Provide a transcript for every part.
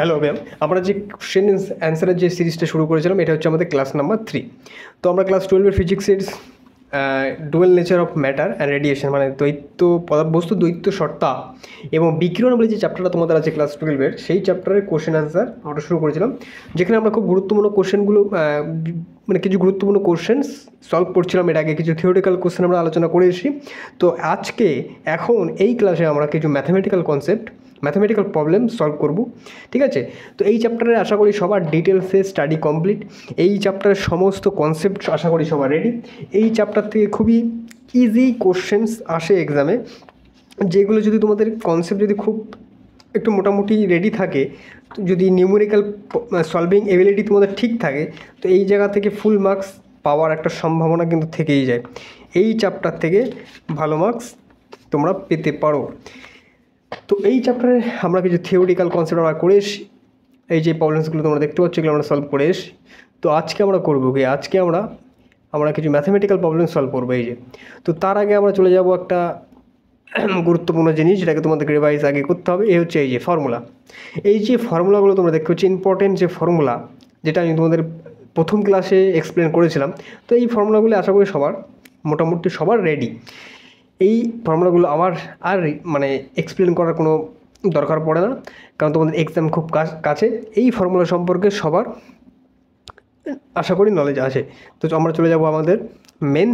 Hello ma'am, আমরা যে question অ্যান্সারের যে সিরিজটা শুরু করেছিলাম এটা হচ্ছে আমাদের ক্লাস নাম্বার 3। তো আমরা ক্লাস 12-এর ফিজিক্সের dual nature of matter and radiation মানে দ্বৈত বস্তু দ্বৈত সত্তা এবং বিকিরণ বলে যে চ্যাপ্টারটা তোমাদের আছে ক্লাস 12-এর, সেই চ্যাপ্টারের কোশ্চেন অ্যান্সার আমরা শুরু করেছিলাম, যেখানে আমরা খুব গুরুত্বপূর্ণ কোশ্চেনগুলো মানে কিছু গুরুত্বপূর্ণ কোশ্চেন সলভ করছিলাম। এর আগে কিছু থিওরিটিক্যাল কোশ্চেন আমরা আলোচনা করে এসেছি। তো আজকে এখন এই ক্লাসে আমরা কিছু mathematical concept, mathematical problem solve করব, ঠিক আছে? তো এই চ্যাপ্টারে আশা করি সবার ডিটেলসে স্টাডি কমপ্লিট। এই চ্যাপ্টারের সমস্ত কনসেপ্ট আশা করি সবার রেডি। এই চ্যাপ্টার থেকে খুবই ইজি কোশ্চেন্স আসে এক্সামে, যেগুলো যদি তোমাদের কনসেপ্ট যদি খুব একটু মোটামুটি রেডি থাকে, যদি নিউমেরিক্যাল সলভিং এবিলিটি তোমাদের ঠিক থাকে, তো এই জায়গা থেকে ফুল মার্কস পাওয়ার একটা সম্ভাবনা কিন্তু থেকেই যায়। এই চ্যাপ্টার থেকে ভালো মার্কস তোমরা পেতে পারো। তো এই চ্যাপ্টারে আমরা কিছু থিওরিটিক্যাল কনসেপ্ট আমরা করে এসি। এই যে প্রবলেমসগুলো তোমরা দেখতে পাচ্ছ এগুলো আমরা সলভ করে এসি। তো আজকে আমরা করবো কি, আজকে আমরা কিছু ম্যাথামেটিক্যাল প্রবলেম সলভ করবো। এই যে, তো তার আগে আমরা চলে যাব একটা গুরুত্বপূর্ণ জিনিস, যেটাকে তোমাদেরকে রিভাইজ আগে করতে হবে। এই হচ্ছে এই যে ফর্মুলা। এই যে ফর্মুলাগুলো তোমরা দেখতে পাচ্ছ, ইম্পর্টেন্ট যে ফর্মুলা, যেটা আমি তোমাদের প্রথম ক্লাসে এক্সপ্লেন করেছিলাম। তো এই ফর্মুলাগুলো আশা করি সবার মোটামুটি সবার রেডি। এই ফর্মুলাগুলো আমার আর মানে এক্সপ্লেন করার কোনো দরকার পড়ে না, কারণ তোমাদের এক্সাম খুব কাছে। এই ফর্মুলা সম্পর্কে সবার আশা করি নলেজ আছে। তো আমরা চলে যাব আমাদের মেন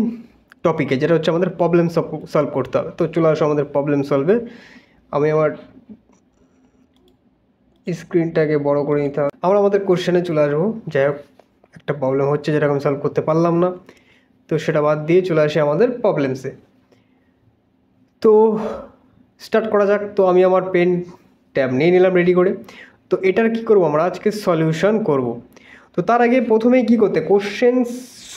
টপিকে, যেটা হচ্ছে আমাদের প্রবলেম সলভ করতে হবে। তো চলে আসো আমাদের প্রবলেম সলভে। আমি আমার স্ক্রিনটাকে বড় করে নিতে হবে। আমরা আমাদের কোশ্চেনে চলে আসবো। যাই হোক, একটা প্রবলেম হচ্ছে যেটা আমি সলভ করতে পারলাম না, তো সেটা বাদ দিয়ে চলে আসি আমাদের প্রবলেমসে। তো স্টার্ট করা যাক। তো আমি আমার পেন ট্যাব নিয়ে নিলাম রেডি করে। তো এটার কি করব, আমরা আজকে সলিউশন করব। তো তার আগে প্রথমেই কি করতে, কোশ্চেন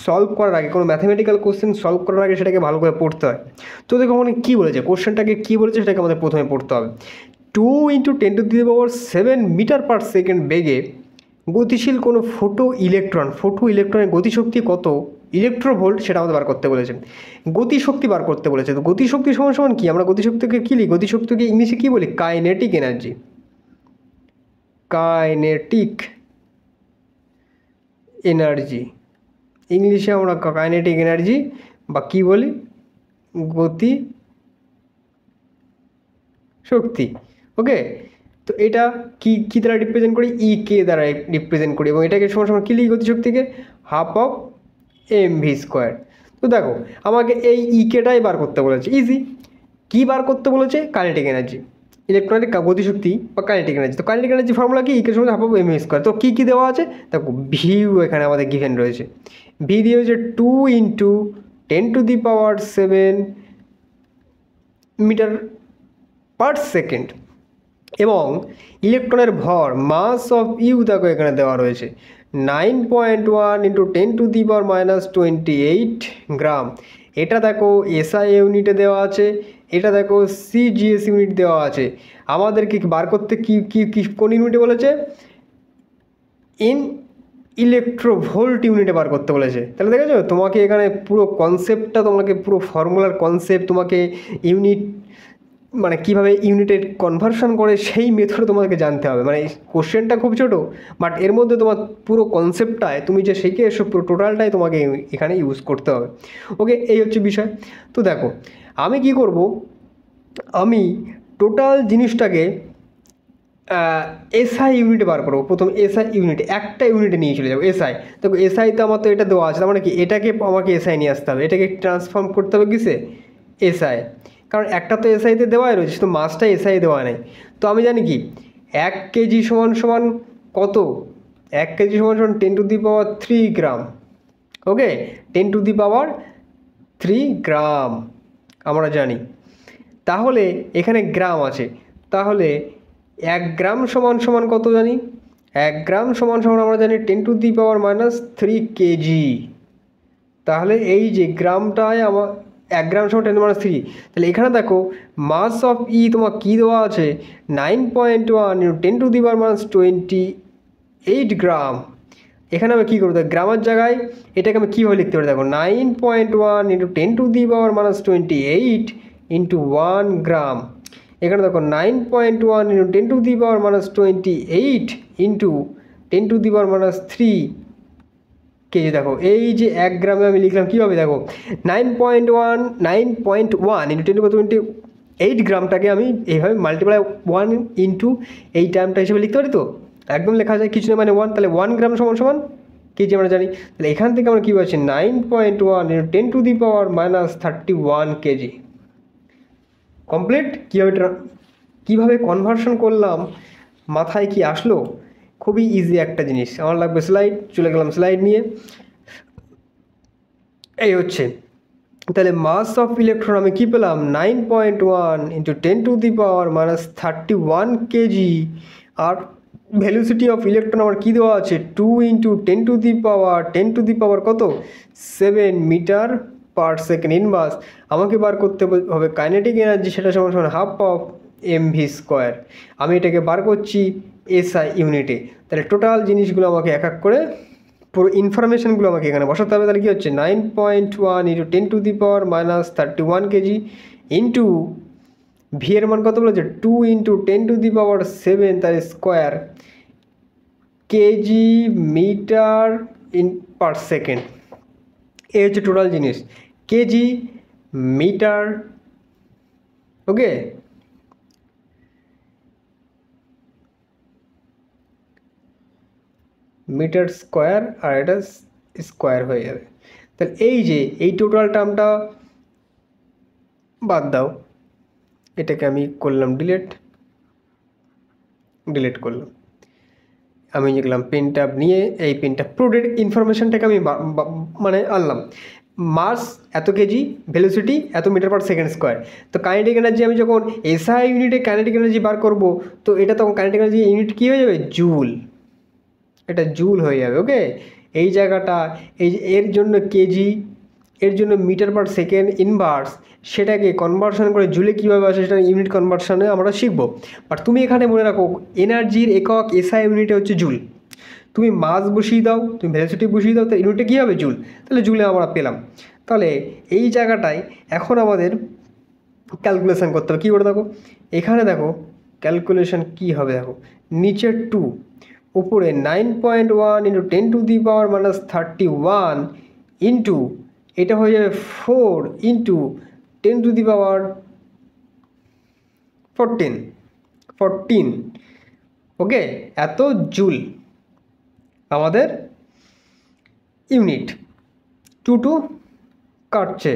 সলভ করার আগে, কোনো ম্যাথামেটিক্যাল কোশ্চেন সলভ করার আগে সেটাকে ভালো করে পড়তে হয়। তো দেখো ওখানে কী বলেছে, কোশ্চেনটাকে কী বলেছে সেটাকে আমাদের প্রথমে পড়তে হবে। 2 × 10⁻⁷ মিটার/সেকেন্ড বেগে গতিশীল কোনো ফোটো ইলেকট্রনের গতিশক্তি কত ইলেকট্রোভোল্ট, সেটা আমাদের বার করতে বলেছে। গতিশক্তি বার করতে বলেছে। তো গতিশক্তি সমান সমান কি, আমরা গতিশক্তিকে কী লিখি, গতিশক্তিকে ইংলিশে কী বলি, কাইনেটিক এনার্জি। কাইনেটিক এনার্জি ইংলিশে আমরা কাইনেটিক এনার্জি বা কী বলি, গতি শক্তি। ওকে, তো এটা কি দ্বারা রিপ্রেজেন্ট করি, কে দ্বারা রিপ্রেজেন্ট করি, এবং এটাকে সমান সমান কী লিখি, গতিশক্তিকে ½mv²। তো দেখো আমাকে এই কেটাই বার করতে বলেছে, ইজি। কী বার করতে বলেছে, কাইনেটিক এনার্জি, ইলেকট্রনের গতিশক্তি বা কাইনেটিক এনার্জি। তো কাইনেটিক এনার্জি ফর্মুলা কি, ইকে সমান ½ mv²। তো কী দেওয়া আছে দেখো, ভিউ এখানে আমাদের গিভেন রয়েছে। ভি দিয়ে হচ্ছে 2 × 10⁻⁷ মিটার/সেকেন্ড, এবং ইলেকট্রনের ভর মাস অফ ইউ দেখো এখানে দেওয়া রয়েছে 9.1 × 10⁻⁻28 গ্রাম। এটা দেখো এসআই ইউনিটে দেওয়া আছে, এটা দেখো সিজিএস ইউনিট দেওয়া আছে। আমাদেরকে বার করতে কি কোন ইউনিটে বলেছে, ইন ইলেকট্রোভোল্ট ইউনিটে বার করতে বলেছে। তাহলে দেখেছো, তোমাকে এখানে পুরো কনসেপ্টটা, তোমাকে পুরো ফর্মুলার কনসেপ্ট, তোমাকে ইউনিট মানে কীভাবে ইউনিটের কনভার্সন করে সেই মেথড তোমাকে জানতে হবে। মানে কোশ্চেনটা খুব ছোটো, বাট এর মধ্যে তোমার পুরো কনসেপ্টটায় তুমি যে শিখে এসো, পুরো টোটালটাই তোমাকে এখানে ইউজ করতে হবে। ওকে, এই হচ্ছে বিষয়। তো দেখো আমি কি করব, আমি টোটাল জিনিসটাকে এসআই ইউনিটে বার করবো। প্রথম এসআই ইউনিটে, একটা ইউনিটে নিয়ে চলে যাবো এসআই। দেখো এসআইতে আমার তো এটা দেওয়া আছে, তার মানে কি এটাকে আমাকে এসআই নিয়ে আসতে হবে, এটাকে ট্রান্সফর্ম করতে হবে কিসে, এসআই। কারণ একটা তো এসআইতে দেওয়াই রয়েছে, তো মাসটা এসআই দেওয়া নেই। তো আমি জানি কি 1 কেজি সমান কত, 1 কেজি সমান 10⁻³ গ্রাম। ওকে, 10⁻³ গ্রাম আমরা জানি। তাহলে এখানে গ্রাম আছে, তাহলে 1 গ্রাম সমান কত জানি, 1 গ্রাম সমান আমরা জানি 10⁻³ কেজি। তাহলে এই যে গ্রামটায় আমার 1 গ্রাম সমান 10⁻³ তাহলে এখানে দেখো মাস অফ ই তোমার কী দেওয়া আছে, 9.1 × 10⁻28 গ্রাম। এখানে আমি কী করবো, গ্রামের জায়গায় এটাকে আমি কীভাবে লিখতে পারি, দেখো 9.1 × 10⁻28 × 1 গ্রাম। এখানে দেখো 9.1 ইন্টু 10⁻⁻28 ইন্টু 10⁻³ কেজি। দেখো এই যে 1 গ্রামে আমি লিখলাম কী হবে, দেখো 9.1 ইন্টু 10⁻28 গ্রামটাকে আমি এইভাবে মাল্টিপ্লাই 1 ইন্টু এই টাইমটা হিসেবে লিখতে পারি। তো একদম লেখা যায় কিছু না মানে 1, তাহলে 1 গ্রাম সমান সমান কেজি আমরা জানি। তাহলে এখান থেকে আমরা কী পাচ্ছি 9.1 ইন্টু 10⁻31 কেজি। কমপ্লিট। কীভাবে কনভার্সন করলাম মাথায় কি আসলো? খুবই ইজি একটা জিনিস। আমার লাগবে স্লাইড, চলে গেলাম স্লাইড নিয়ে। এই হচ্ছে, তাহলে মাস অফ ইলেকট্রন আমি কী পেলাম 9.1 ইন্টু 10⁻31 কেজি। আর ভেলোসিটি অফ ইলেকট্রন আমার কী দেওয়া আছে 2 ইন্টু 10⁻10⁻, কত 7 মিটার পার সেকেন্ড ইনভার্স। আমাকে বার করতে হবে কাইনেটিক এনার্জি, সেটা সমান সমান হাফ অফ mv²। আমি এটাকে বার করছি এসআই ইউনিটে। তাহলে টোটাল জিনিসগুলো আমাকে এক এক করে পুরো ইনফরমেশানগুলো আমাকে এখানে বসাতে হবে। তাহলে কী হচ্ছে 9.1 ইন্টু 10⁻31 কেজি ইন্টু ভি এর মান কত বলেছে 2 ইন্টু 10⁻7 তার square kg metre per second. এই হচ্ছে টোটাল জিনিস, kg metre. Okay, metre square আর এটা স্কোয়ার হয়ে যাবে। তাহলে এই যে এই টোটাল টার্মটা বাদ দাও, এটাকে আমি করলাম ডিলিট করলাম। আমি লিখলাম পেনটা নিয়ে এই পেনটা পুরো ইনফরমেশনটাকে আমি মানে আনলাম। মাস এত কেজি, ভেলোসিটি এত মিটার পার সেকেন্ড স্কোয়ার। তো কাইনেটিক এনার্জি আমি যখন এসআই ইউনিটে কাইনেটিক এনার্জি বার করব, তো এটা তখন কাইনেটিক এনার্জি ইউনিট কী হয়ে যাবে জুল, এটা জুল হয়ে যাবে। ওকে, এই জায়গাটা এই এর জন্য কেজি, এর জন্য মিটার পার সেকেন্ড ইনভার্স, সেটাকে কনভার্সন করে জুলে কীভাবে আসে সেটা ইউনিট কনভার্সনে আমরা শিখবো। বাট তুমি এখানে মনে রাখো এনার্জির একক এসআই ইউনিটে হচ্ছে জুল। তুমি মাস বসিয়ে দাও, তুমি ভেলোসিটি বসিয়ে দাও, তো ইউনিটে কী হবে জুল। তাহলে জুলে আমরা পেলাম। তাহলে এই জায়গাটায় এখন আমাদের ক্যালকুলেশান করতে হবে। কী করে দেখো এখানে, দেখো ক্যালকুলেশান কী হবে, দেখো নিচের 2 উপরে 9.1 ইন্টু 10⁻31 ইন্টু এটা হয়ে যাবে 4 ইন্টু 10⁻14। ওকে, এত জুল আমাদের ইউনিট। 2 কাটছে,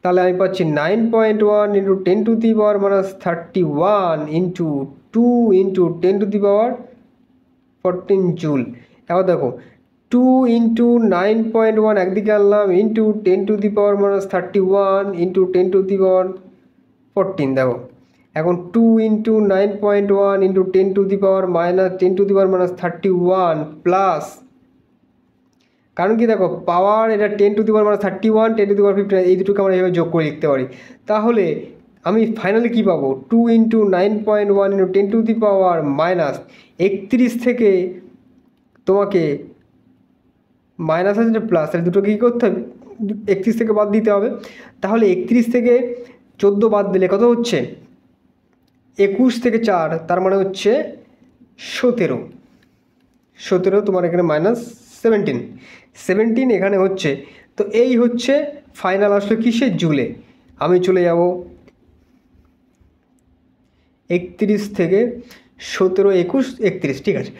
তাহলে আমি পাচ্ছি 9.1 ইন্টু 10⁻31 ইন্টু 2 ইন্টু 10⁻14 জুল। এবার দেখো 2 ইন্টু 9.1 একদিকে আনলাম ইন্টু 10⁻31 ইন্টু 10⁻14। দেখো এখন 2 ইন্টু 9.1 ইন্টু 10⁻31 প্লাস, কারণ কি দেখো পাওয়ার এটা 10⁻31 10⁻15 এই দুটোকে আমরা এইভাবে যোগ করে লিখতে পারি। তাহলে আমি ফাইনালি কী পাবো 2 ইন্টু 9.1 ইন্টু 10⁻31 থেকে তোমাকে মাইনাস আছে প্লাস, তাহলে দুটোকে কী করতে হবে 31 থেকে বাদ দিতে হবে। তাহলে 31 থেকে 14 বাদ দিলে কত হচ্ছে 21 থেকে 4, তার মানে হচ্ছে 17 তোমার এখানে -17 এখানে হচ্ছে। তো এই হচ্ছে ফাইনাল আসলে কিসের জুলে। আমি চলে যাব 31 থেকে 17 21 31, ঠিক আছে।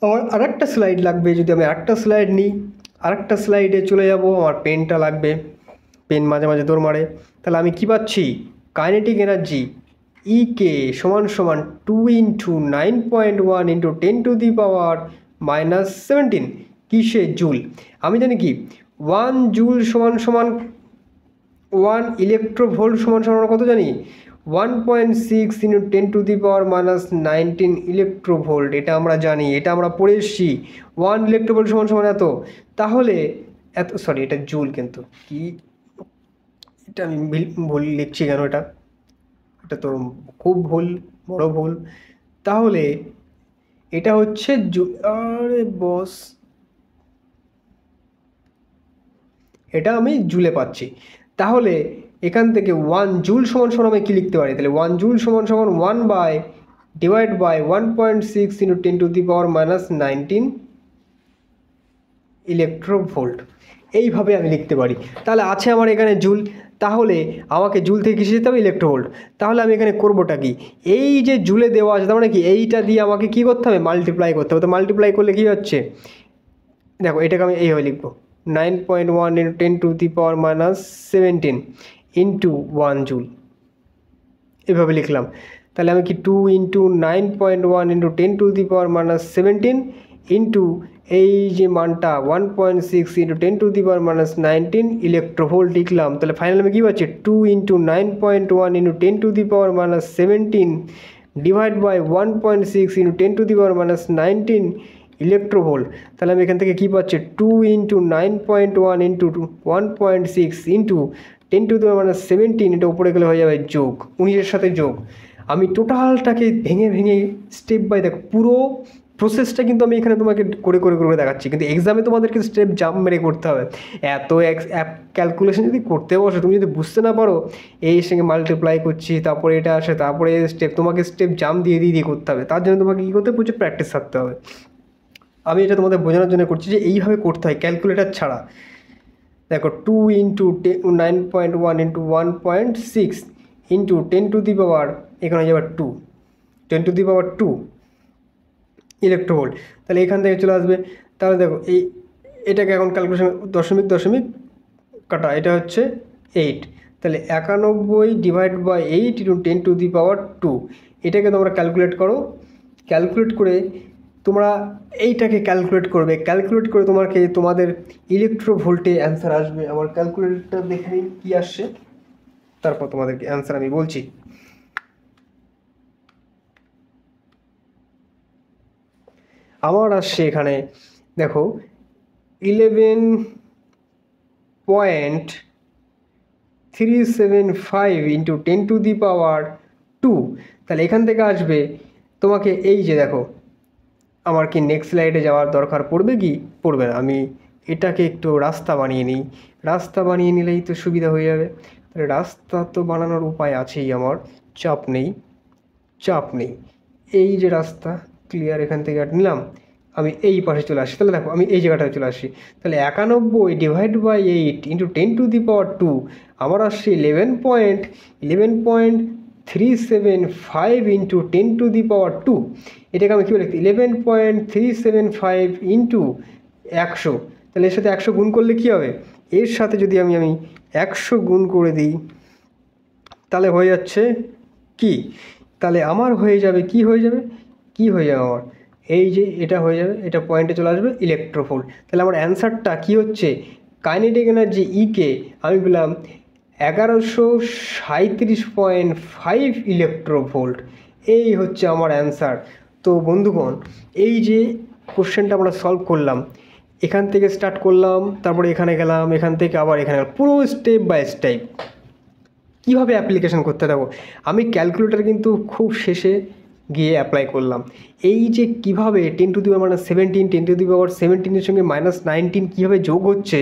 আমার আরেকটা স্লাইড লাগবে, যদি আমি আরেকটা স্লাইড নিই, আরেকটা স্লাইডে চলে যাব। আমার পেনটা লাগবে, পেন মাঝে মাঝে দৌড় মারে। তাহলে আমি কী পাচ্ছি কাইনেটিক এনার্জি ইকে সমান সমান 2 ইন্টু 9.1 ইন্টু 10⁻17 কিসে জুল। আমি জানি কি 1 জুল সমান সমান 1 ইলেকট্রোভোল্ট সমান সমান কত জানি 1.6 ইন্টু 10⁻19 ইলেকট্রোভোল্ট। এটা আমরা জানি, এটা আমরা পড়ে এসেছি 1 ইলেকট্রোভোল্ট সমান সমান এত। তাহলে এত, সরি এটা জুল, কিন্তু কি এটা আমি ভুল লিখছি কেন, এটা তো খুব ভুল, বড় ভুল। তাহলে এটা হচ্ছে আরে বস, এটা আমি জুলে পাচ্ছি। তাহলে এখান থেকে 1 জুল সমান সমান আমি কী লিখতে পারি, তাহলে 1 জুল সমান সমান 1 বাই ডিভাইড বাই 1.6 × 10⁻⁻19 ইলেকট্রোভোল্ট, এইভাবে আমি লিখতে পারি। তাহলে আছে আমার এখানে জুল, তাহলে আমাকে জুল থেকে কিসে যেতে হবে, ইলেকট্রোভোল্ট। তাহলে আমি এখানে করবোটা কি, এই যে জুলে দেওয়া আছে তার মানে কি এইটা দিয়ে আমাকে কী করতে হবে, মাল্টিপ্লাই করতে হবে। তো মাল্টিপ্লাই করলে কী হচ্ছে, দেখো এটাকে আমি এইভাবে লিখবো 9.1 × 10⁻⁻17 ইন্টু 1 জুল, এভাবে লিখলাম। তাহলে আমি কি 2 × 9.1 × 10⁻⁻17 ইন্টু এই যে মানটা 1.6 × 10⁻⁻19 ইলেকট্রোভোল্ট লিখলাম। তাহলে ফাইনাল আমি কী পাচ্ছি, 2 × 9.1 × 10⁻⁻17 ডিভাইড বাই 1.6 × 10⁻⁻19 ইলেকট্রোভোল্ট। তাহলে আমি এখান থেকে কী পাচ্ছি, 2 × 9.1 × 1.6 ইন্টু 10⁻⁻17, এটা উপরে গেলে হয়ে যাবে যোগ, 19-এর সাথে যোগ। আমি টোটালটাকে ভেঙে ভেঙে স্টেপ বাই, দেখো পুরো প্রসেসটা কিন্তু আমি এখানে তোমাকে করে করে করে দেখাচ্ছি, কিন্তু এক্সামে তোমাদেরকে স্টেপ জাম্প মেরে করতে হবে। এত অ্যাপ ক্যালকুলেশন যদি করতে বসো, তুমি যদি বুঝতে না পারো এই সঙ্গে মাল্টিপ্লাই করছি, তারপরে এটা আসে, তারপরে স্টেপ, তোমাকে স্টেপ জাম্প দিয়ে দিয়ে দিয়ে করতে হবে। তার জন্য তোমাকে কী করতে হবে, প্রচুর প্র্যাকটিস থাকতে হবে। আমি এটা তোমাদের বোঝানোর জন্য করছি যে এইভাবে করতে হয় ক্যালকুলেটার ছাড়া। দেখো 2 × 9.1 × 1.6 ইন্টু 10⁻, এখানে হয়ে যাবে 2, 10⁻² ইলেকট্রোভোল্ট। তাহলে এখান থেকে চলে আসবে। তাহলে দেখো এটাকে এখন ক্যালকুলেশন দশমিক দশমিক কাটা, এটা হচ্ছে 8। তাহলে 91 ডিভাইড বাই 8 × 10⁻², এটাকে তোমরা ক্যালকুলেট করো। ক্যালকুলেট করে তোমরা এইটাকে ক্যালকুলেট করবে, ক্যালকুলেট করে তোমাদের ইলেকট্রোভোল্টে অ্যান্সার আসবে। আমার ক্যালকুলেটরটা দেখে নিই কী আসছে, তারপর তোমাদেরকে অ্যান্সার আমি বলছি। আমার আসছে এখানে দেখো 11.375 × 10⁻²। তাহলে এখান থেকে আসবে তোমাকে এই যে দেখো, আমার কি নেক্সট স্লাইডে যাওয়ার দরকার পড়বে কি, পড়বে না। আমি এটাকে একটু রাস্তা বানিয়ে নিই, রাস্তা বানিয়ে নিলেই তো সুবিধা হয়ে যাবে। তাহলে রাস্তা তো বানানোর উপায় আছেই আমার, চাপ নেই চাপ নেই। এই যে রাস্তা ক্লিয়ার, এখান থেকে নিলাম, আমি এই পাশে চলে আসি। তাহলে দেখো আমি এই জায়গাটায় চলে আসি। তাহলে 91 ডিভাইড বাই 8 × 10⁻², আমার আসছে 11.375 × 10⁻²। এটাকে আমি কী বলি, 11.375 ইন্টু 100। তাহলে এর সাথে 100 গুণ করলে কী হবে, এর সাথে যদি আমি 100 গুণ করে দিই, তাহলে হয়ে যাচ্ছে কি, তাহলে আমার হয়ে যাবে কি হয়ে যাবে আমার এই যে এটা হয়ে যাবে, এটা পয়েন্টে চলে আসবে ইলেকট্রোভোল্ট। তাহলে আমার অ্যান্সারটা কি হচ্ছে, কাইনেটিক এনার্জি ইকে আমি বললাম 1137.5 ইলেকট্রোভোল্ট। এই হচ্ছে আমার অ্যান্সার। তো বন্ধুগণ, এই যে কোশ্চেনটা আমরা সলভ করলাম, এখান থেকে স্টার্ট করলাম, তারপরে এখানে গেলাম, এখান থেকে আবার এখানে গেলাম, পুরো স্টেপ বাই স্টেপ কীভাবে অ্যাপ্লিকেশন করতে থাকবো। আমি ক্যালকুলেটার কিন্তু খুব শেষে গিয়ে অ্যাপ্লাই করলাম। এই যে কীভাবে 10⁻17 10⁻17 সঙ্গে -19 কীভাবে যোগ হচ্ছে,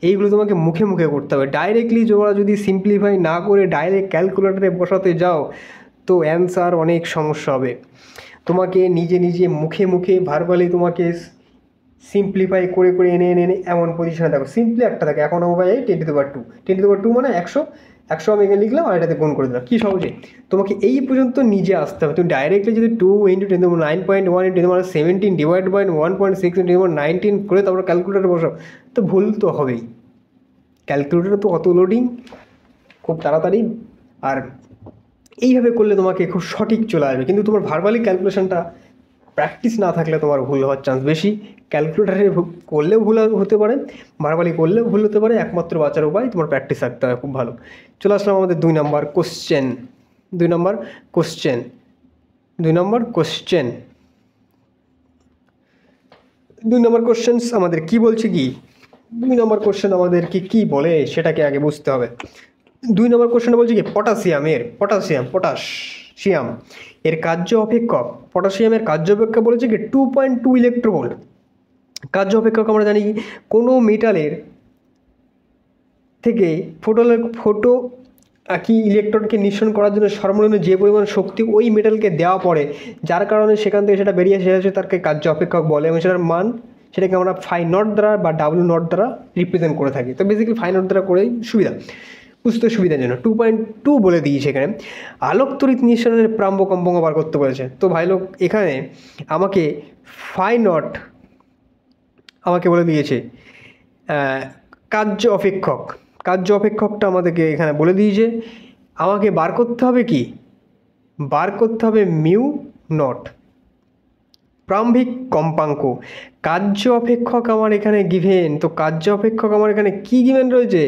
এইগুলো তোমাকে মুখে মুখে করতে হবে। ডাইরেক্টলি তোমরা যদি সিম্পলিফাই না করে ডাইরেক্ট ক্যালকুলেটারে বসাতে যাও তো অ্যান্সার অনেক সমস্যা হবে। তোমাকে নিজে নিজে মুখে মুখে ভার্বালি তোমাকে সিম্পলিফাই করে করে এনে এনে এনে এমন পজিশনে দেখো, সিম্পলি একটা থাকে এখন আমার 10⁻², মানে 100 আমি এখানে লিখলাম আর এটাতে গুণ করে দিলাম, কী সহজে। তোমাকে এই পর্যন্ত নিজে আসতে হবে। তুমি ডাইরেক্টলি যদি 2 × 9.1 × 10⁻17 ডিভাইড বাই 1.6 × 10⁻19 করে তারপর ক্যালকুলেটারে বসাও, তো ভুল তো হবেই। ক্যালকুলেটারে তো অত লোডিং, খুব তাড়াতাড়ি, আর এইভাবে করলে তোমাকে খুব সঠিক চলে আসবে। কিন্তু তোমার ভার্বালি ক্যালকুলেশনটা প্র্যাকটিস না থাকলে তোমার ভুল হওয়ার চান্স বেশি। ক্যালকুলেটারে করলেও ভুল হতে পারে, ভার্বালি করলেও ভুল হতে পারে। একমাত্র বাঁচার উপায় তোমার প্র্যাকটিস থাকতে হয় খুব ভালো। চলে আসলাম আমাদের 2 নম্বর কোশ্চেন আমাদের কি বলছে, কি 2 নম্বর কোশ্চেন আমাদের কি বলে সেটাকে আগে বুঝতে হবে। 2 নম্বর কোশ্চেনে বলছে কি, পটাশিয়াম এর কার্য অপেক্ষক, পটাশিয়ামের কার্য অপেক্ষক বলেছে কি 2.2 ইলেকট্রোভোল্ট। কার্য অপেক্ষক আমরা জানি কোনো মেটালের থেকে ফটো কি ইলেকট্রনকে নিঃসরণ করার জন্য সর্বনিম্ন যে পরিমাণ শক্তি ওই মেটালকে দেওয়া পড়ে, যার কারণে সেখান থেকে সেটা বেরিয়ে আসে, সেটা হচ্ছে তাকে কার্য অপেক্ষক বলে, এবং সেটার মান সেটাকে আমরা ফাই নট দ্বারা বা ডাব্লিউ নট দ্বারা রিপ্রেজেন্ট করে থাকি। তো বেসিক্যালি ফাই নট দ্বারা করেই সুবিধা, বুঝতে সুবিধার জন্য 2.2 বলে দিয়েছে এখানে। আলোক তড়িৎ নিঃসরণের প্রাম্য কম্পাঙ্ক বার করতে বলেছে। তো ভাই লোক এখানে আমাকে ফাই নট আমাকে বলে দিয়েছে কার্য অপেক্ষক, কার্য অপেক্ষকটা আমাদেরকে এখানে বলে দিয়েছে। আমাকে বার করতে হবে কি, বার করতে হবে মিউ নট, প্রারম্ভিক কম্পাঙ্ক। কার্য অপেক্ষক আমার এখানে গিভেন, তো কার্য অপেক্ষক আমার এখানে কি গিভেন রয়েছে,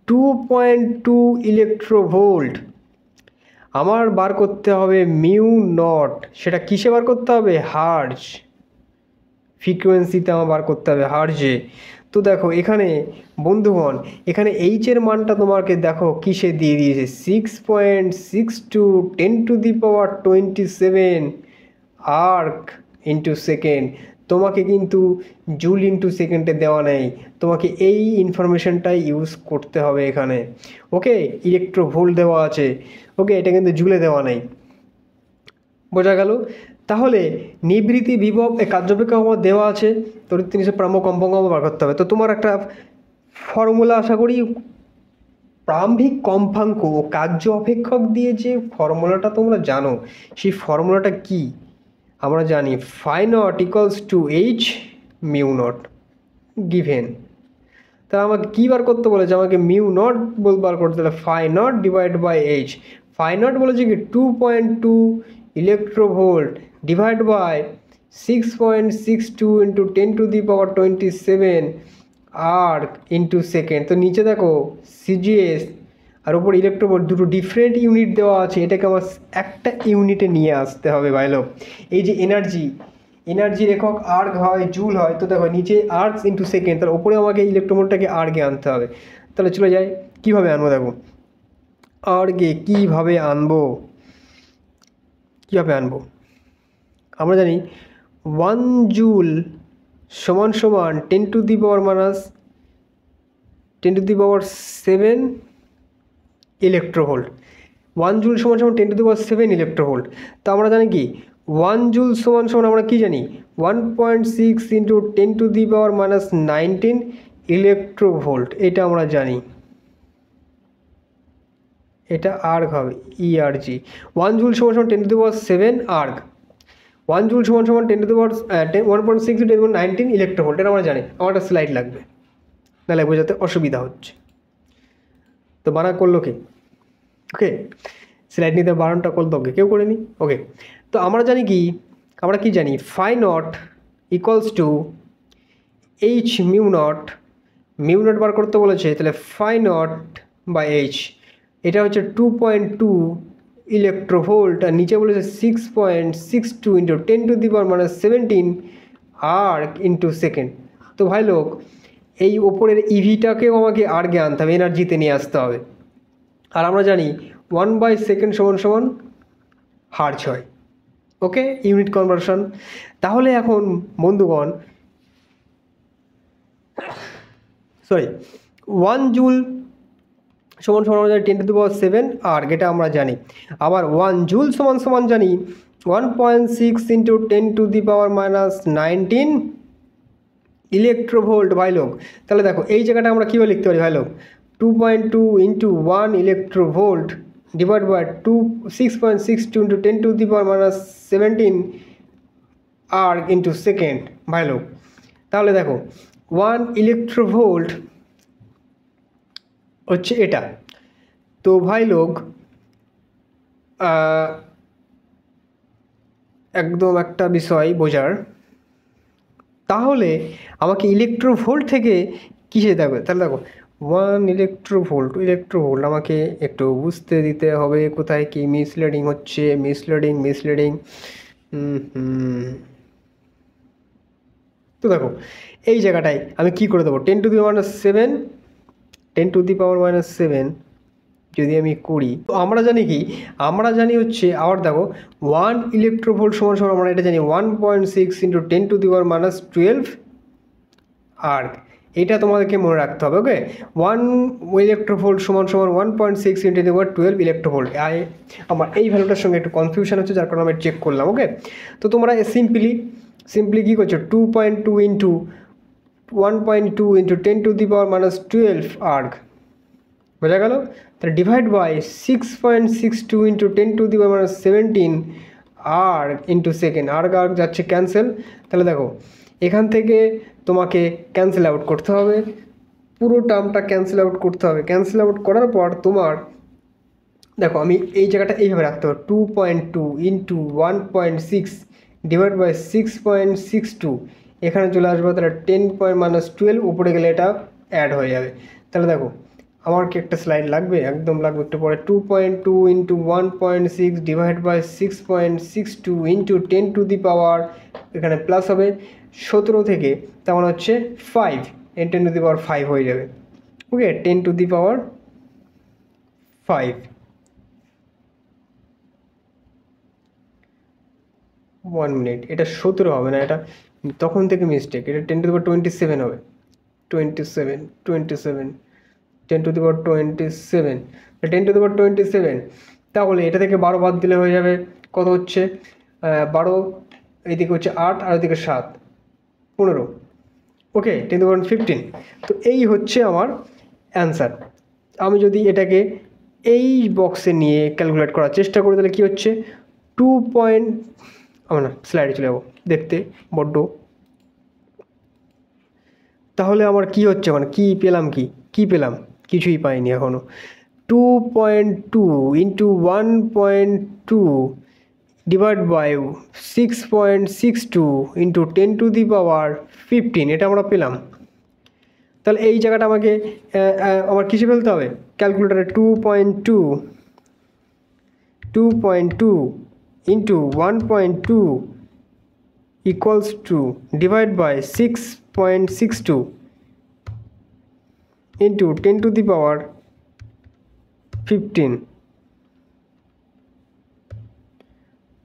2.2 ইলেকট্রোভোল্ট। আমার বার করতে হবে মিউ নট, সেটা কিসে বার করতে হবে, হার্জ ফ্রিকোয়েন্সিতে আমার বার করতে হবে, হার্জে। তো দেখো এখানে বন্ধুগণ, এখানে এইচের মানটা তোমাকে দেখো কিসে দিয়ে দিয়েছে, 6.62 10⁻27 আর্ক ইন্টু সেকেন্ড। তোমাকে কিন্তু জুল ইন্টু সেকেন্ডে দেওয়া নেই, তোমাকে এই ইনফরমেশনটাই ইউজ করতে হবে এখানে। ওকে, ইলেকট্রোভোল্ট দেওয়া আছে, ওকে, এটা কিন্তু জুলে দেওয়া নেই, বোঝা গেল। তাহলে নিবৃত্তি বিভব কার্যপেক্ষক আমার দেওয়া আছে, তড়িৎ জিনিসের প্রাম্য কম্পাঙ্ক আমার বার করতে হবে। তো তোমার একটা ফর্মুলা আশা করি প্রারম্ভিক কম্পাঙ্ক ও কার্য অপেক্ষক দিয়ে যে ফর্মুলাটা তোমরা জানো, সেই ফর্মুলাটা কি আমরা জানি, phi naught equals to H mu naught given. তাহলে আমাকে কী বার করতে বলেছে, আমাকে মিউ নট বার করতে, তাহলে phi naught divide by h. Phi naught বলেছে কি 2.2 electronvolt divide by 6.62 into 10⁻27 erg into second. তো নিচে দেখো সিজিএস আর ওপর ইলেকট্রোভোল্ট, দুটো ডিফারেন্ট ইউনিট দেওয়া আছে, এটাকে আমার একটা ইউনিটে নিয়ে আসতে হবে ভাইলো। এই যে এনার্জির একক আর্গ হয়, জুল হয়, তো দেখো নিচে আর্গস ইন্টু সেকেন্ড, তার ওপরে আমাকে ইলেকট্রোভোল্টটাকে আর্গে আনতে হবে। তাহলে চলে যাই কীভাবে আনবো, দেখো আর্গে কীভাবে আনবো, আমরা জানি 1 জুল সমান সমান 10⁻7 ইলেকট্রোভোল্ট। 1 জুল সমান সমান 10⁻7 ইলেকট্রোভোল্ট। তো আমরা জানি কি 1 জুল সমান সমান আমরা কি জানি, 1.6 ইন্টু 10⁻19 ইলেকট্রোভোল্ট, এটা আমরা জানি, এটা আর্গ হবে ইআরজি। 1 জুল সমান সমান 10⁻7 আর্গ, 1 জুল সমান সমান 1.6 ইন্টু 10⁻19 ইলেকট্রোভোল্ট, এটা আমরা জানি। আমার একটা স্লাইড লাগবে, নাহলে বোঝাতে অসুবিধা হচ্ছে। তো বানা করলো কি, ওকে, স্লাইড নিতে বারণটা করতো, ওকে কেউ করেনি, ওকে। তো আমরা জানি কি, আমরা কি জানি, phi naught equals to H mu naught বার করতে বলেছে, তাহলে ফাই নট বাই এইচ, এটা হচ্ছে 2.2 ইলেকট্রোভোল্ট, আর নিচে বলেছে 6.62 ইন্টু 10⁻17 আর্ক ইন্টু সেকেন্ড। তো ভাই লোক এই ওপরের ইভিটাকেও আমাকে আর্গে আনতে হবে, এনার্জিতে নিয়ে আসতে হবে। আর আমরা জানি 1/সেকেন্ড সমান সমান হার্জ হয়, ওকে, ইউনিট কনভার্সন। তাহলে এখন বন্ধুগণ, 1 জুল সমান সমান আমরা জানি 10⁻7 আর্গ, এটা আমরা জানি। আবার 1 জুল সমান সমান জানি 1.6 ইন্টু 10⁻19 ইলেকট্রোভোল্ট ভাই লোক। তাহলে দেখো এই জায়গাটা আমরা কীভাবে লিখতে পারি ভাই লোক, 2.2 into 1 electronvolt divide by 6.62 into 10⁻17 erg into second ভাই লোক। তাহলে দেখো 1 ইলেকট্রোভোল্ট হচ্ছে এটা। তো ভাই লোক একদম একটা বিষয় বোঝার, তাহলে আমাকে ইলেকট্রোভোল্ট থেকে কিসে দেবে, তাহলে দেখো 1 ইলেকট্রোভোল্ট আমাকে একটু বুঝতে দিতে হবে কোথায় কি মিসলিডিং হচ্ছে, মিসলিডিং। তো দেখো এই জায়গাটায় আমি কি করে দেবো, 10⁻7 যদি আমি করি, তো আমরা জানি কি, আমরা জানি হচ্ছে আবার দেখো 1 ইলেকট্রোভোল্ট সমান আমরা এটা জানি 1.6 ইন্টু 10⁻12 আর্গ। এটা তোমাদেরকে মনে রাখতে হবে। ওকে, 1 ইলেকট্রোভোল্ট সমান সমান 1.6 × 10⁻12 ইলেকট্রোভোল্ট। আমার এই ভ্যালুটার সঙ্গে একটু কনফিউশন হচ্ছে, যার কারণে আমি চেক করলাম। ওকে, তো তোমরা সিম্পলি কী করছো, 2.2 × 1.2 × 10⁻12 আর্গ, বোঝা গেল? তাহলে divide by 6.62 × 10⁻17 erg into second. Erg যাচ্ছে ক্যান্সেল। তাহলে দেখো এখান থেকে তোমাকে ক্যান্সেল আউট করতে হবে, পুরো টার্মটা ক্যান্সেল আউট করতে হবে। ক্যান্সেল আউট করার পর তোমার দেখো আমি এই জায়গাটা এইভাবে রাখতে হবে, 2.2 × 1.6 ডিভাইড বাই 6.62, এখানে চলে আসবে। তাহলে 10.12 উপরে গেলে এটা অ্যাড হয়ে যাবে। তাহলে দেখো আমার কি একটা স্লাইড লাগবে, একদম লাগবে একটু পরে। 2.2 × 1.6 ডিভাইড বাই 6.62 × 10⁻, এখানে প্লাস হবে 17 থেকে, তেমন হচ্ছে 5, 10⁻5 হয়ে যাবে। ওকে, 10⁻5। 1 মিনিট, এটা 17 হবে না, এটা তখন থেকে মিস্টেক, এটা 10⁻27 হবে। 27 10⁻27। তাহলে এটা থেকে 12 বাদ দিলে হয়ে যাবে কত হচ্ছে, 12, এইদিকে হচ্ছে 8, আর ওইদিকে 7, 15। ওকে, 10⁻15। তো এই হচ্ছে আমার অ্যান্সার। আমি যদি এটাকে এই বক্সে নিয়ে ক্যালকুলেট করার চেষ্টা করি, তাহলে কী হচ্ছে, 2. না, স্লাইডে চলে যাবো, দেখতে বড্ড। তাহলে আমার কি হচ্ছে, মানে কি পেলাম, কি পেলাম, কিছুই পাইনি এখনও। 2.2 × 1.2 ডিভাইড বাই 6.62 × 10⁻15, এটা আমরা পেলাম। তাহলে এই জায়গাটা আমাকে আমার কিসে ফেলতে হবে, ক্যালকুলেটারে। 2.2 × 1.2 equals to divide by 6.62 into 10⁻15।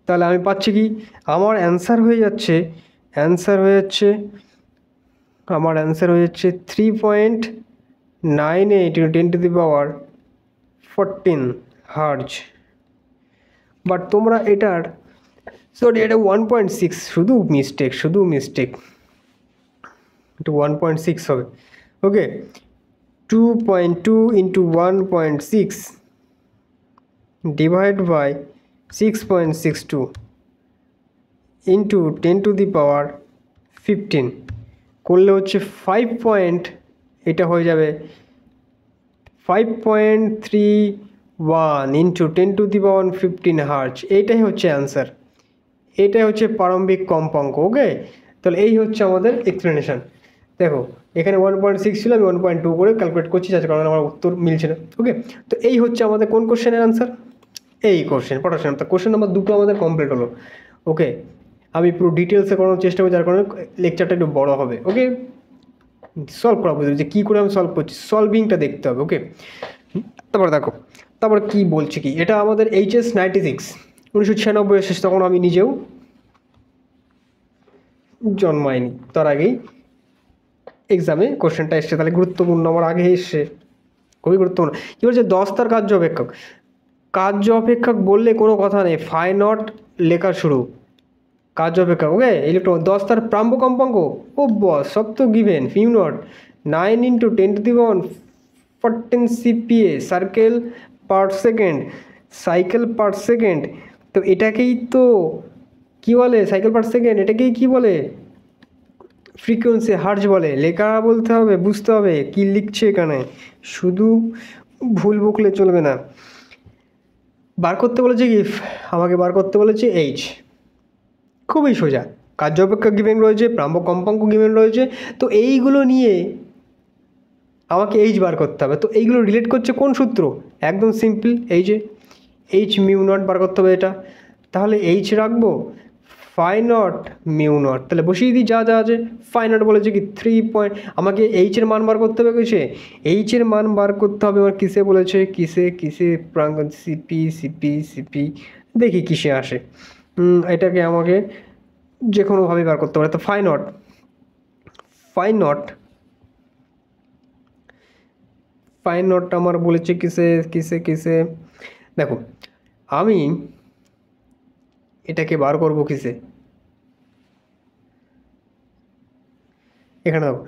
তাহলে আমি পাচ্ছি কি, আমার অ্যান্সার হয়ে যাচ্ছে 3.98 × 10⁻14 হার্জ। বাট তোমরা এটার এটা 1.6, শুধু মিস্টেক, এটা 1.6 হবে। ওকে, 2.2 × 1.6 ডিভাইড বাই 6.62 into 10⁻15 করলে হচ্ছে 5. এটা হয়ে যাবে 5.31 × 10⁻15 হার্জ। এইটাই হচ্ছে অ্যান্সার, এটাই হচ্ছে প্রারম্ভিক কম্পাঙ্ক। ওকে, তাহলে এই হচ্ছে আমাদের এক্সপ্লেনেশন। দেখো এখানে 1.6 ছিল, আমি 1.2 করে ক্যালকুলেট করছি, যার কারণে আমার উত্তর মিলছে না। ওকে, তো এই হচ্ছে আমাদের কোন কোশ্চেনের অ্যান্সার, এই কোশ্চেন পড়াশোনা। তো কোশ্চেন নাম্বার 2 আমাদের কমপ্লিট হলো। ওকে, আমি পুরো ডিটেলসে করানোর চেষ্টা করি, যার কারণে লেকচারটা একটু বড়ো হবে। ওকে, সলভ করা বুঝতে যে কী করে আমি সলভ করছি, সলভিংটা দেখতে হবে। ওকে, তারপরে কি বলছি, কি এটা আমাদের HS 96 1996 এসেছে, তখন আমি নিজেও জন্মায়নি, তার আগেই এক্সামে কোশ্চেনটা এসছে। তাহলে গুরুত্বপূর্ণ, আমার আগে এসছে, খুবই গুরুত্বপূর্ণ। কী বলছে, 10 তার কার্য অপেক্ষক বললে কোনো কথা নেই, ফাই নট লেখা শুরু, কার্য অপেক্ষক। ওকে, ইলেকট্রন 10 তার প্রাম্ব কম্পাঙ্ক, ও বস সব তো given, few not 9 × 10⁻14 CPa cycle per second. তো এটাকেই তো কী বলে, সাইকেল পার সেকেন্ড, এটাকেই কী বলে, ফ্রিকোয়েন্সি হার্জ বলে। লেখা বলতে হবে, বুঝতে হবে কি লিখছে এখানে, শুধু ভুল বকলে চলবে না। বার করতে বলেছে কি, আমাকে বার করতে বলেছে H, খুবই সোজা। কার্য অপেক্ষক গিভেন রয়েছে, প্রাম্ব কম্পাঙ্ক গিভেন রয়েছে, তো এইগুলো নিয়ে আমাকে H বার করতে হবে। তো এইগুলো রিলেট করছে কোন সূত্র, একদম সিম্পল, এই যে H মিউ নট বার করতে হবে এটা। তাহলে H রাখবো, ফাই নট মিউ নট, তাহলে বসিয়ে দিই যা আছে। ফাই নট বলেছে কি 3 আমাকে H-এর মান বার করতে হবে, H-এর মান বার করতে হবে আমার কিসে বলেছে, কিসে প্রাঙ্গণ, সিপি, দেখি কিসে আসে। এটাকে আমাকে যে কোনোভাবে বার করতে পারে। তো ফাই নট স্পাইন নটটা আমার বলেছে কিসে কিসে কিসে, দেখো আমি এটাকে বার করবো কিসে, এখানে দেখো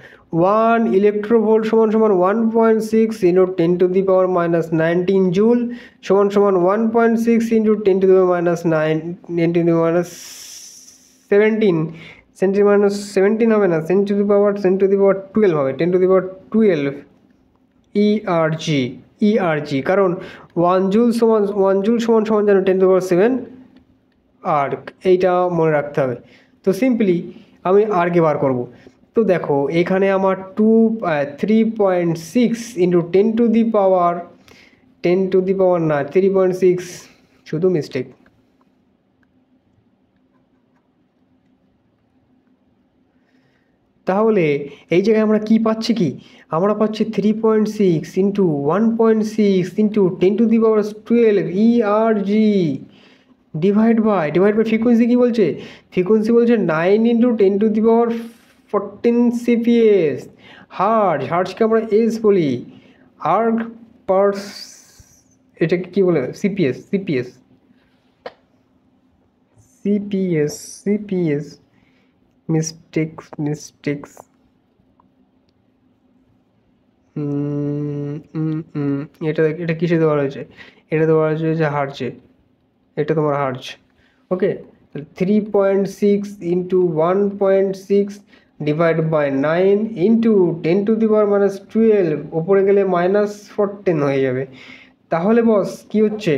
1 ইলেকট্রোভোল্ট সমান সমান 1.6 ইন্টু 10⁻⁻19 জুল সমান সমান 1.6 ইন্টু 10⁻⁻17 10⁻17 হবে না, 10⁻12 হবে, 10⁻12 ERG, কারণ 1 জুল সমান যেন 10⁻7 আর্ক, এইটা মনে রাখতে হবে। তো সিম্পলি আমি আর্কে বার করব। তো দেখো এখানে আমার 3.6 ইন্টু 10⁻10⁻, না 3.6, শুধু মিস্টেক। তাহলে এই জায়গায় আমরা কি পাচ্ছি, কি আমরা পাচ্ছি 3.6 into 1.6 into 10⁻12 ERG divide by frequency কী বলছে, ফ্রিকোয়েন্সি বলছে 9 ইন্টু 10⁻14 CPS। হার্টজকে আমরা এস বলি, আর্ক পার, এটাকে কী বলে, সিপিএস মিস্টেক্স এটা কিসে দেওয়া রয়েছে, এটা দেওয়া রয়েছে যে হার্টজে, এটা তোমার hertz. Okay, 3.6 into 1.6 divide by 9 into 10⁻12, ওপরে গেলে -14 হয়ে যাবে। তাহলে বস কি হচ্ছে,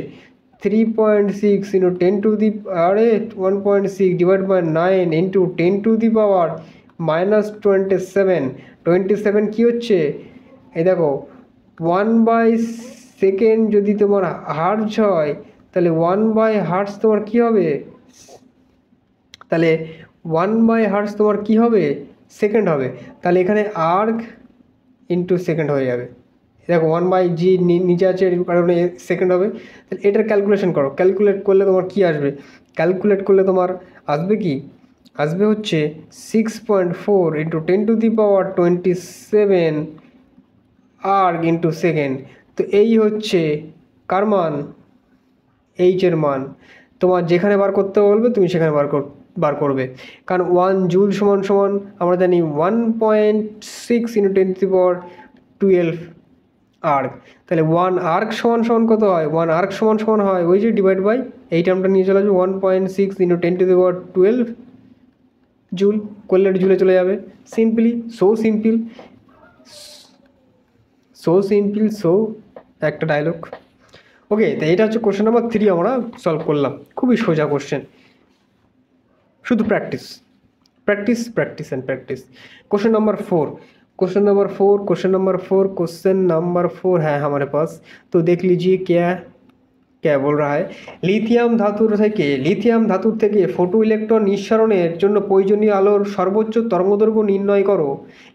3.6 ইন্টু 1.6 ডিভাইড বাই 9 ইন্টু 10⁻27 কি হচ্ছে, এই দেখো 1/সেকেন্ড যদি তোমার হার্টজ হয় তাহলে 1/হার্টজ তোমার কি হবে, তাহলে 1/হার্টজ তোমার কি হবে, সেকেন্ড হবে। তাহলে এখানে আর্ক ইন্টু সেকেন্ড হয়ে যাবে, দেখো 1/g নিচে আছে এর কারণে সেকেন্ড হবে। তাহলে এটার ক্যালকুলেশন করো, ক্যালকুলেট করলে তোমার কি আসবে, ক্যালকুলেট করলে তোমার আসবে কি, আসবে হচ্ছে 6.4 ইন্টু 10⁻27 আর্ক ইন্টু সেকেন্ড। তো এই হচ্ছে কার মান, এইচের মান। তোমার যেখানে বার করতে বলবে তুমি সেখানে বার করবে, কারণ 1 জুল সমান সমান আমরা জানি 1.6 ইন্টু 10⁻12 আর্ক। তাহলে 1 আর্ক সমান সমান কত হয়, 1 আর্ক সমান সমান হয় ওই যে ডিভাইড বাই এই টার্মটা নিয়ে চলে আসবে 1.6 ইন্টু 10⁻12 জুল, করলে জুলে চলে যাবে। সিম্পলি, সো একটা ডায়লগ। ওকে, তো এটা হচ্ছে কোশ্চেন নাম্বার 3 আমরা সলভ করলাম, খুবই সোজা কোশ্চেন, শুধু প্র্যাকটিস। क्वेश्चन नंबर 4 है हमारे पास, तो देख लीजिए क्या बोल रहा है। লিথিয়াম ধাতুর থেকে ফটো ইলেকট্রন নিঃসরণের জন্য প্রয়োজনীয় আলোর সর্বোচ্চ তরঙ্গদৈর্ঘ্য নির্ণয় করো।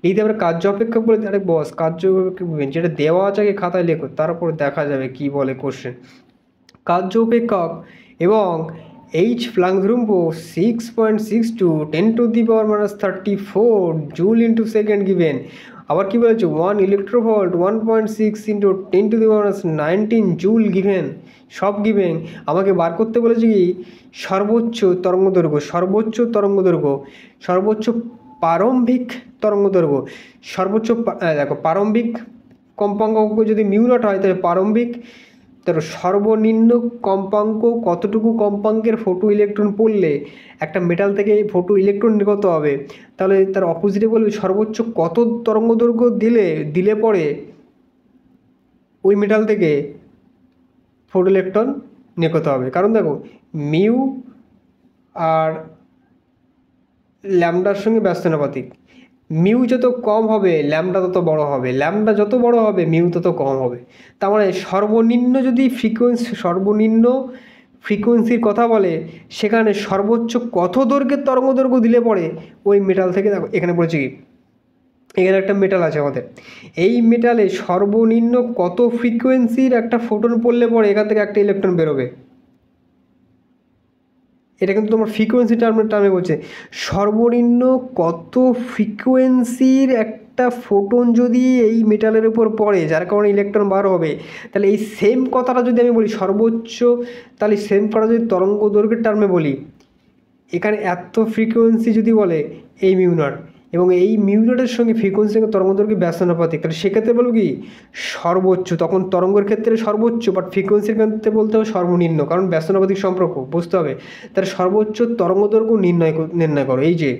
লিথিয়ামের কার্য অপেক্ষক বলে, আরে বস কার্য যেটা দেওয়া আছে খাতায় লেখো, তারপর দেখা যাবে কি বলে কোশ্চেন। কার্য অপেক্ষক এবং H Planck-Rumbo 6.62 10⁻34 joule into second given. আবার কি বলেছে, 1 ইলেকট্রোভোল্ট 1.6 ইন্টু 10⁻19 জুল গিভেন, সব গিভেন। আমাকে বার করতে বলেছে কি সর্বোচ্চ প্রারম্ভিক তরঙ্গদৈর্ঘ্য, দেখো প্রারম্ভিক কম্পাঙ্ক যদি μ0 হয় তাহলে প্রারম্ভিক, তার সর্বনিম্ন কম্পাঙ্ক কতটুকু কম্পাঙ্কের ফটো ইলেকট্রন পড়লে একটা মেটাল থেকে ফটো ইলেকট্রন নির্গত হবে, তাহলে তার অপোজিটে বলবে সর্বোচ্চ কত তরঙ্গদৈর্ঘ্য দিলে পরে ওই মেটাল থেকে ফটো ইলেকট্রন নির্গত হবে। কারণ দেখো মিউ আর ল্যামডার সঙ্গে ব্যস্তানুপাতিক, মিউ যত কম হবে ল্যামডা তত বড় হবে, ল্যামডা যত বড় হবে মিউ তত কম হবে। তার মানে সর্বনিম্ন ফ্রিকোয়েন্সির কথা বলে, সেখানে সর্বোচ্চ কত দৈর্ঘ্যের তরঙ্গদৈর্ঘ্য দিলে পরে ওই মেটাল থেকে, দেখো এখানে বলছি কি, এখানে একটা মেটাল আছে আমাদের, এই মেটালে সর্বনিম্ন কত ফ্রিকোয়েন্সির একটা ফোটন পড়লে পরে এখান থেকে একটা ইলেকট্রন বেরোবে, এটা কিন্তু তোমার ফ্রিকোয়েন্সি টার্মে বলছে সর্বনিম্ন কত ফ্রিকোয়েন্সির একটা ফোটন যদি এই মেটালের উপর পড়ে যার কারণে ইলেকট্রন বার হবে, তাহলে এই সেম কথাটা যদি আমি বলি সর্বোচ্চ, তাহলে সেম কথাটা যদি তরঙ্গ দৈর্ঘ্যের টার্মে বলি, এখানে এত ফ্রিকোয়েন্সি যদি বলে এই মিউনট, এবং এই মিউনটের সঙ্গে ফ্রিকোয়েন্সি সঙ্গে তরঙ্গ দৈর্ঘ্য ব্যস্তানুপাতিক, তাহলে সেক্ষেত্রে বলবো কি সর্বোচ্চ, তখন তরঙ্গের ক্ষেত্রে সর্বোচ্চ, বাট ফ্রিকোয়েন্সির ক্ষেত্রে বলতে হবে সর্বনিম্ন, কারণ ব্যস্তানুপাতিক সম্পর্ক বুঝতে হবে। তাহলে সর্বোচ্চ তরঙ্গ দৈর্ঘ্য নির্ণয় করো। এই যে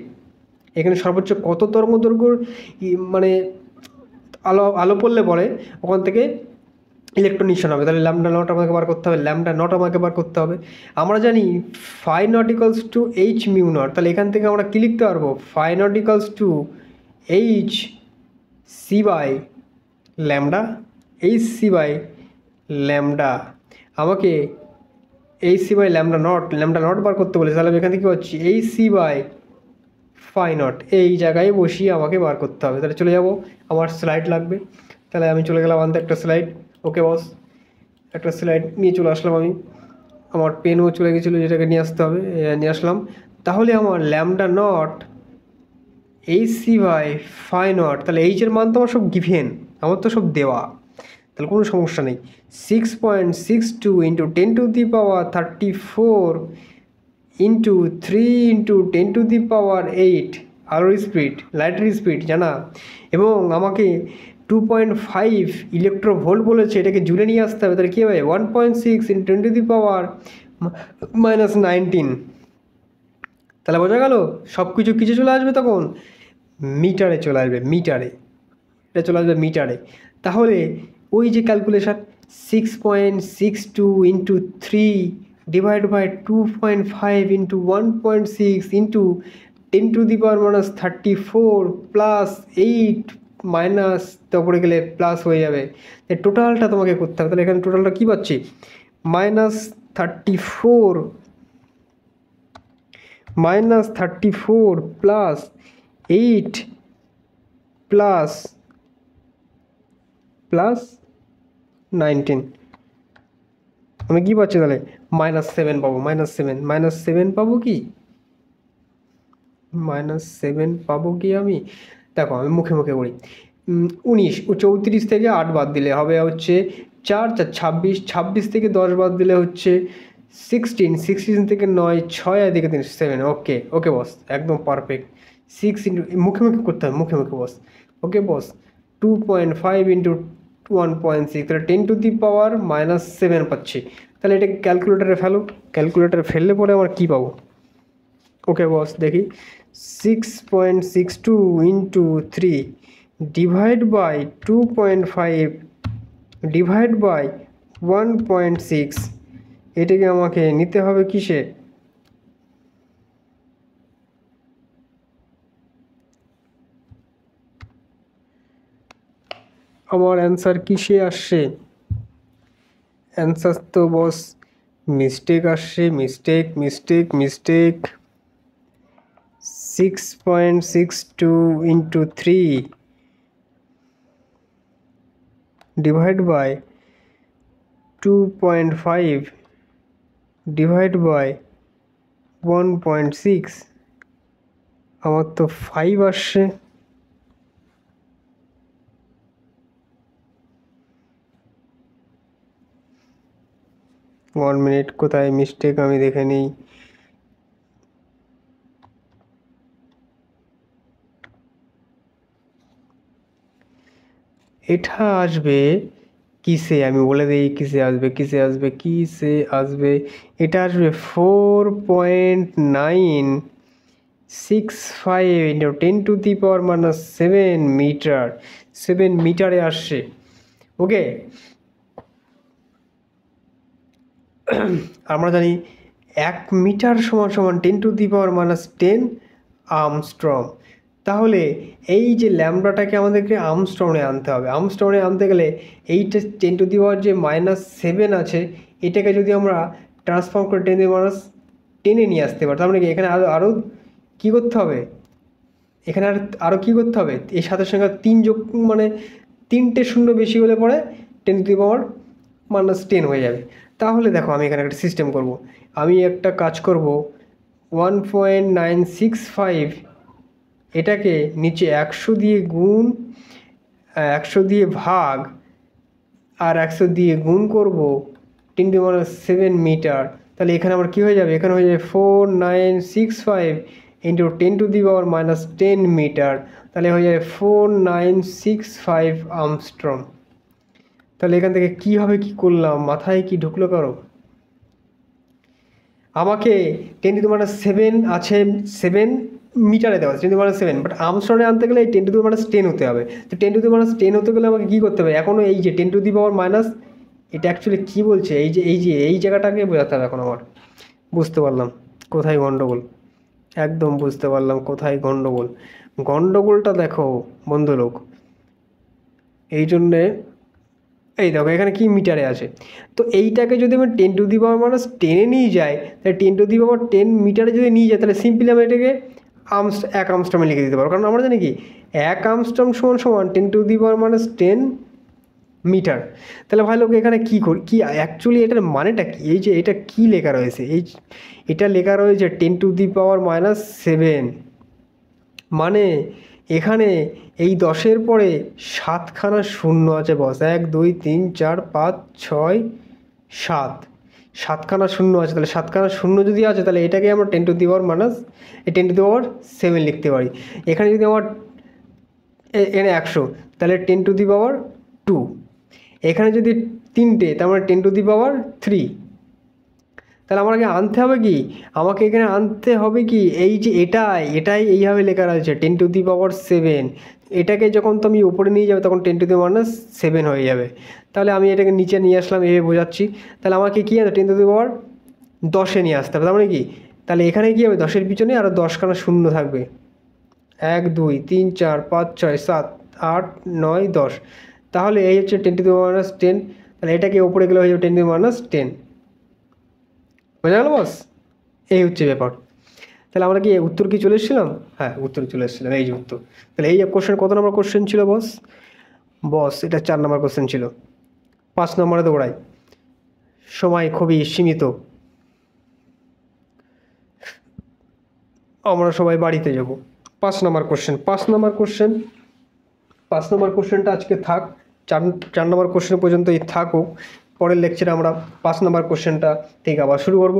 এখানে সর্বোচ্চ কত তরঙ্গ দৈর্ঘ্য মানে আলো পড়লে পরে ওখান থেকে ইলেকট্রন নিঃসরণ হবে, তাহলে ল্যামডা নট আমাকে বার করতে হবে, ল্যামডা নট আমাকে বার করতে হবে। আমরা জানি phi naught equals to H mu naught, তাহলে এখান থেকে আমরা কী লিখতে পারবো, phi naught equals to H c by lambda, H c by lambda. আমাকে H c by lambda naught বার করতে বলেছে, তাহলে আমি এখান থেকে কী পাচ্ছি, H c by phi naught এই জায়গায় বসিয়ে আমাকে বার করতে হবে। তাহলে চলে যাব, আমার স্লাইড লাগবে, তাহলে আমি চলে গেলাম আনতে একটা স্লাইড। ওকে বস, একটা স্লাইড নিয়ে চলে আসলাম আমি, আমার পেনও চলে গেছিলো যেটাকে নিয়ে আসতে হবে, নিয়ে আসলাম। তাহলে আমার lambda naught h c by phi naught, তাহলে এইচের মান তো আমার সব গিভেন, আমার তো সব দেওয়া, তাহলে কোনো সমস্যা নেই। 6.62 ইন্টু 10⁻34 ইন্টু 3 ইন্টু 10⁸ আলোর স্পিড, লাইটের স্পিড জানা, এবং আমাকে 2.5 ইলেকট্রোভোল্ট বলেছে, এটাকে জুড়ে নিয়ে আসতে হবে, তাহলে কী হবে 1.6 ইন্টু 10⁻⁻19, তাহলে বোঝা গেল সব কিছু কিছু চলে আসবে, তখন মিটারে চলে আসবে, মিটারে এটা চলে আসবে মিটারে। তাহলে ওই যে calculation 6.62 into 3 divide by 2.5 into 1.6 into 10⁻34 plus 8 minus তারপরে গেলে প্লাস হয়ে যাবে, টোটালটা তোমাকে করতে হবে। তাহলে এখানে টোটালটা কী পাচ্ছি, -34 প্লাস 8 প্লাস 19, আমি কী পাচ্ছি তাহলে -7 পাবো, -7 পাবো কি, -7 পাবো কি আমি, দেখো আমি মুখে মুখে করি। 19 ও 34 থেকে 8 বাদ দিলে হবে হচ্ছে 4 4 26 থেকে 10 বাদ দিলে হচ্ছে 16 থেকে 9 6 এদিকে 3 7। ওকে বস, একদম পারফেক্ট। 6 ইন্টু মুখে মুখে করতে হবে, মুখে মুখে বস। ওকে বস, 2.5 ইন্টু 1.6, তাহলে 10⁻⁻7 পাচ্ছি। তাহলে এটা ক্যালকুলেটারে ফেলো, ক্যালকুলেটারে ফেললে পরে আমার কী পাবো। ওকে বস দেখি, 6.62 into 3 divide by 2.5 divide by 1.6, এটাকে আমাকে নিতে হবে কিসে, আমার অ্যান্সার কিসে আসছে, অ্যান্সার তো বস মিস্টেক আসছে, mistake. 6.62 into 3 divide by 2.5 divide by 1.6, আমার তো 5 আসছে। ওয়ান মিনিট, কোথায় মিস্টেক আমি দেখে নিই। এটা আসবে কিসে, আমি বলে দিই কিসে আসবে, এটা আসবে 4.965 ইন্টু 10⁻⁻7 মিটার, 7 মিটারে আসছে। ওকে, আমরা জানি 1 মিটার সমান সমান 10⁻⁻10 আর্মস্ট্রং। তাহলে এই যে ল্যামডাটাকে আমাদেরকে আর্মস্ট্রংয়ে আনতে হবে, আর্মস্ট্রংয়ে আনতে গেলে এইটা 10⁻⁻7 আছে, এটাকে যদি আমরা ট্রান্সফর্ম করে 10⁻10 নিয়ে আসতে পারি, তার মানে কি এখানে আরও কী করতে হবে, এখানে আরও কী করতে হবে, এর সাথে সঙ্গে 3 যোগ, মানে 3টে শূন্য বেশি হলে পরে 10⁻⁻10 হয়ে যাবে। তাহলে দেখো আমি এখানে একটা সিস্টেম করব, আমি একটা কাজ করব, 1.965 এটাকে নিচে 100 দিয়ে গুণ, 100 দিয়ে ভাগ আর 100 দিয়ে গুণ করব 10⁻⁷ মিটার। তাহলে এখানে আমার কী হয়ে যাবে, এখানে হয়ে যাবে 4965 ইন্টু 10⁻⁻10 মিটার, তাহলে হয়ে যাবে 4965 আর্মস্ট্রং। তাহলে এখান থেকে কীভাবে কী করলাম, মাথায় কি ঢুকলো কারো? আমাকে 10⁻⁷ আছে 7 মিটারে দেওয়া 10⁻⁷, বাট আর্মস্ট্রংয়ে আনতে গেলে এই 10⁻10 হতে হবে। তো 10⁻10 হতে গেলে আমাকে কী করতে হবে, এখনও এই যে 10⁻⁻, এটা অ্যাকচুয়ালি কী বলছে, এই জায়গাটাকে বোঝাতে হবে এখন আমার। বুঝতে পারলাম কোথায় গণ্ডগোল, একদম বুঝতে পারলাম কোথায় গণ্ডগোল। গণ্ডগোলটা দেখো বন্ধুলোক, এই জন্যে এই দেখো এখানে কি মিটারে আছে, তো এইটাকে যদি আমি 10⁻10 নিয়ে যাই, তাহলে 10⁻10 মিটারে যদি নিয়ে যাই, তাহলে সিম্পলি আমি এটাকে এক আর্মস্ট্রমে লিখে দিতে পারবো, কারণ আমরা জানি কি 1 আর্মস্ট্রং সমান 10⁻10 মিটার। তাহলে ভাই লোক এখানে কী করি, কি অ্যাকচুয়ালি এটার মানেটা কি, এই যে এটা কি লেখা রয়েছে, এটা লেখা রয়েছে 10⁻7, মানে এখানে এই 10-এর পরে 7খানা শূন্য আছে বস, 1 2 3 4 5 6 7, 7খানা শূন্য আছে। তাহলে 7খানা শূন্য যদি আছে, তাহলে এটাকে আমরা 10⁻7 লিখতে পারি। এখানে যদি আমার এখানে 100, তাহলে 10⁻2, এখানে যদি 3টে, তার মানে 10⁻3। তাহলে আমাকে আনতে হবে কি, আমাকে এখানে আনতে হবে কি, এই যে এটাই এইভাবে লেখা রয়েছে 10⁻7, এটাকে যখন তুমি উপরে নিয়ে যাবে তখন 10⁻7 হয়ে যাবে। তাহলে আমি এটাকে নিচে নিয়ে আসলাম, এভাবে বোঝাচ্ছি। তাহলে আমাকে কী আছে 10⁻10 নিয়ে আসতে হবে, তার মানে কি, তাহলে এখানে কী হবে 10-এর পিছনে আরও 10খানা শূন্য থাকবে, 1 2 3 4 5 6 7 8 9 10। তাহলে এই হচ্ছে 10⁻10, তাহলে এটাকে উপরে গেলে হয়ে যাবে 10⁻10। বোঝা গেল বস, এই হচ্ছে ব্যাপার। তাহলে আমরা কি উত্তর কি চলে এসেছিলাম? হ্যাঁ, উত্তর চলে এসেছিলাম, এই যে উত্তর। তাহলে এই কোশ্চেন কত নম্বর কোশ্চেন ছিল বস? এটা 4 নম্বর কোশ্চেন ছিল। 5 নম্বরে দৌড়াই, সময় খুবই সীমিত, আমরা সবাই বাড়িতে যাব। 5 নম্বর কোশ্চেনটা আজকে থাক, 4 নম্বর কোশ্চেন পর্যন্তই থাকুক। পরের লেকচারে আমরা 5 নম্বর কোশ্চেনটা থেকে আবার শুরু করব।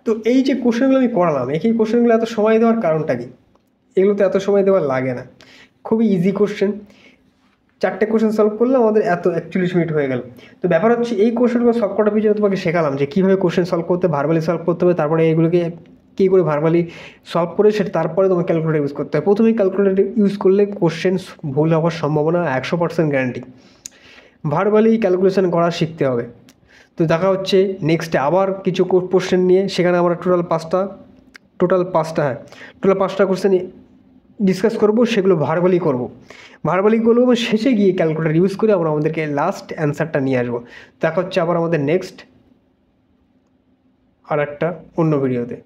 তো এই যে কোশ্চেনগুলো আমি করালাম, এই কোশ্চেনগুলো এত সময় দেওয়ার কারণটা কি? এগুলোতে এত সময় দেওয়ার লাগে না, খুবই ইজি কোশ্চেন। 4টে কোশ্চেন সলভ করলে আমাদের এত 41 মিনিট হয়ে গেল। তো ব্যাপার হচ্ছে এই কোশ্চেনগুলো সব কটা পিছনে তোমাকে শেখালাম যে কীভাবে কোশ্চেন সলভ করতে, ভার্বালি সলভ করতে হবে, তারপরে এগুলোকে কী করে ভার্বালি সলভ করে সেটা তারপরে তোমাকে ক্যালকুলেটর ইউজ করতে হয়। প্রথমেই ক্যালকুলেটর ইউজ করলে কোশ্চেন ভুল হওয়ার সম্ভাবনা 100% গ্যারান্টি। ভার্বালি ক্যালকুলেশন করা শিখতে হবে। তো দেখা হচ্ছে নেক্সটে আবার কিছু কোশ্চেন নিয়ে, সেখানে আমরা টোটাল পাঁচটা কোশ্চেন ডিসকাস করব, সেগুলো ভার্বালি করব এবং শেষে গিয়ে ক্যালকুলেটর ইউজ করে আমরা আমাদেরকে লাস্ট অ্যান্সারটা নিয়ে আসবো। দেখা হচ্ছে আবার আমাদের নেক্সট আর একটা অন্য ভিডিওতে।